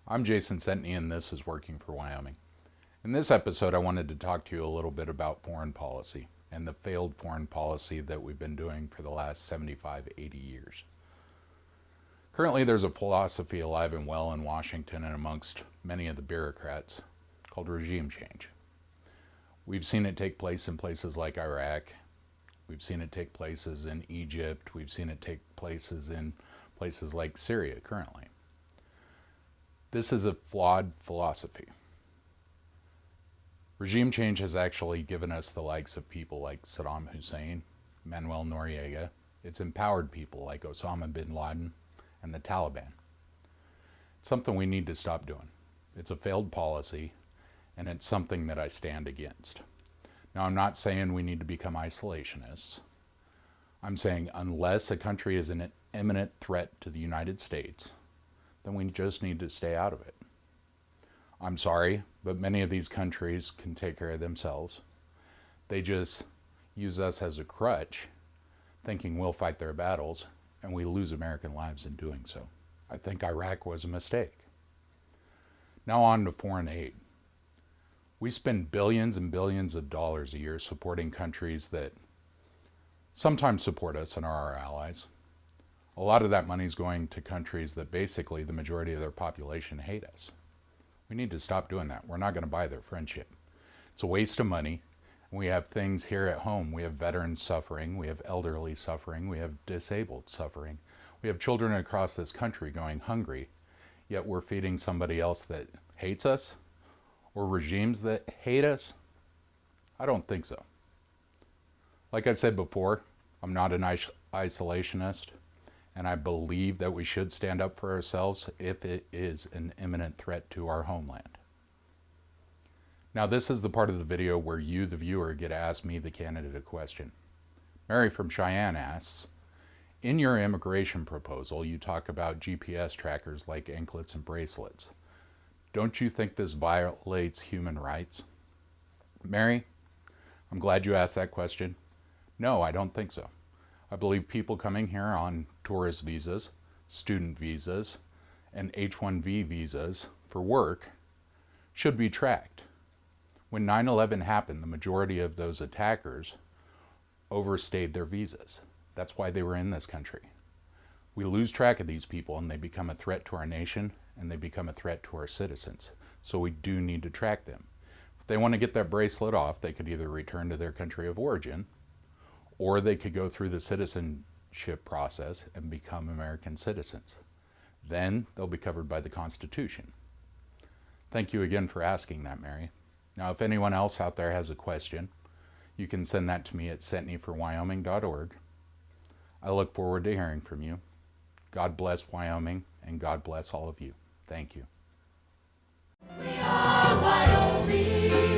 I'm Jason Senteney, and this is Working for Wyoming. In this episode, I wanted to talk to you a little bit about foreign policy and the failed foreign policy that we've been doing for the last 75, 80 years. Currently, there's a philosophy alive and well in Washington and amongst many of the bureaucrats called regime change. We've seen it take place in places like Iraq. We've seen it take places in Egypt. We've seen it take places in places like Syria currently. This is a flawed philosophy. Regime change has actually given us the likes of people like Saddam Hussein, Manuel Noriega. It's empowered people like Osama bin Laden and the Taliban. It's something we need to stop doing. It's a failed policy, and it's something that I stand against. Now, I'm not saying we need to become isolationists. I'm saying unless a country is an imminent threat to the United States, then we just need to stay out of it. I'm sorry, but many of these countries can take care of themselves. They just use us as a crutch, thinking we'll fight their battles, and we lose American lives in doing so. I think Iraq was a mistake. Now on to foreign aid. We spend billions and billions of dollars a year supporting countries that sometimes support us and are our allies. A lot of that money is going to countries that basically the majority of their population hate us. We need to stop doing that. We're not going to buy their friendship. It's a waste of money. We have things here at home. We have veterans suffering. We have elderly suffering. We have disabled suffering. We have children across this country going hungry, yet we're feeding somebody else that hates us or regimes that hate us? I don't think so. Like I said before, I'm not an isolationist, and I believe that we should stand up for ourselves if it is an imminent threat to our homeland. Now, this is the part of the video where you, the viewer, get to ask me, the candidate, a question. Mary from Cheyenne asks, in your immigration proposal, you talk about GPS trackers like anklets and bracelets. Don't you think this violates human rights? Mary, I'm glad you asked that question. No, I don't think so. I believe people coming here on tourist visas, student visas, and H-1B visas for work should be tracked. When 9/11 happened, the majority of those attackers overstayed their visas. That's why they were in this country. We lose track of these people and they become a threat to our nation and they become a threat to our citizens. So we do need to track them. If they want to get that bracelet off, they could either return to their country of origin or they could go through the citizenship process and become American citizens. Then they'll be covered by the Constitution. Thank you again for asking that, Mary. Now, if anyone else out there has a question, you can send that to me at senteneyforwyoming.org. I look forward to hearing from you. God bless Wyoming, and God bless all of you. Thank you. We are Wyoming.